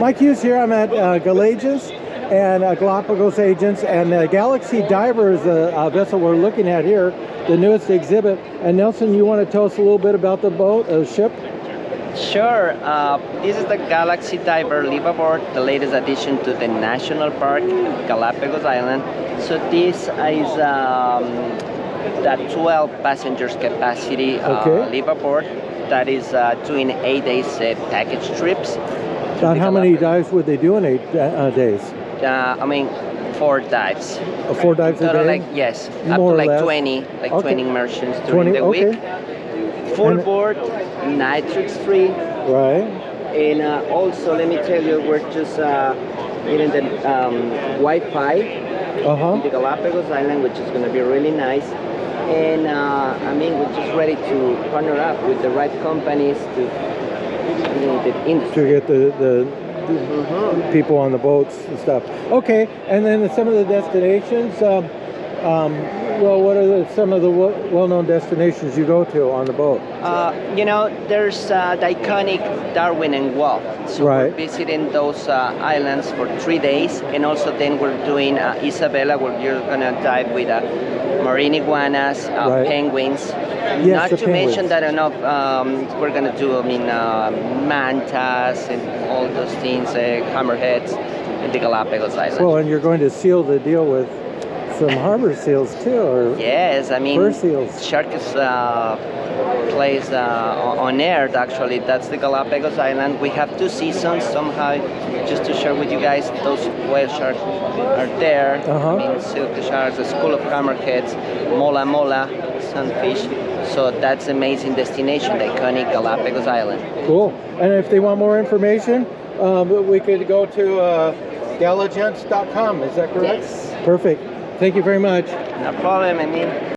Mike Hughes here. I'm at Galagents and Galapagos Agents, and the Galaxy Diver is the vessel we're looking at here, the newest exhibit. And Nelson, you want to tell us a little bit about the boat, ship? Sure. This is the Galaxy Diver Liveaboard, the latest addition to the National Park, Galapagos Island. So this is that 12 passengers capacity Liveaboard that is doing 8 days package trips. About how many dives would they do in 8 days? I mean, 4 dives. 4 dives a day? Like, yes, more up to like less. 20, like Okay. 20 immersions during the week. Full board, nitrix free. Right. And also, let me tell you, we're just getting the Wi-Fi in the Galapagos Island, which is going to be really nice. And I mean, we're just ready to partner up with the right companies to the industry. To get the people on the boats and stuff. Okay, and then some of the destinations. Well, what are some of the well-known destinations you go to on the boat? You know, there's the iconic Darwin and Guelph. So we're visiting those islands for 3 days, and also then we're doing Isabella, where you're gonna dive with marine iguanas, penguins. Yes, not to mention that we're gonna do, mantas and all those things, hammerheads in the Galapagos Islands. Well, and you're going to seal the deal with some harbor seals too, or yes, I mean, fur seals. Shark is plays on air. Actually, that's the Galapagos Island. We have 2 seasons somehow. Just to share with you guys, those whale sharks are there. I mean, silky sharks, the school of hammerheads, mola mola, sunfish. So that's an amazing destination, the iconic Galapagos Island. Cool. And if they want more information, we could go to galagents.com. Is that correct? Yes. Perfect. Thank you very much. No problem, I mean.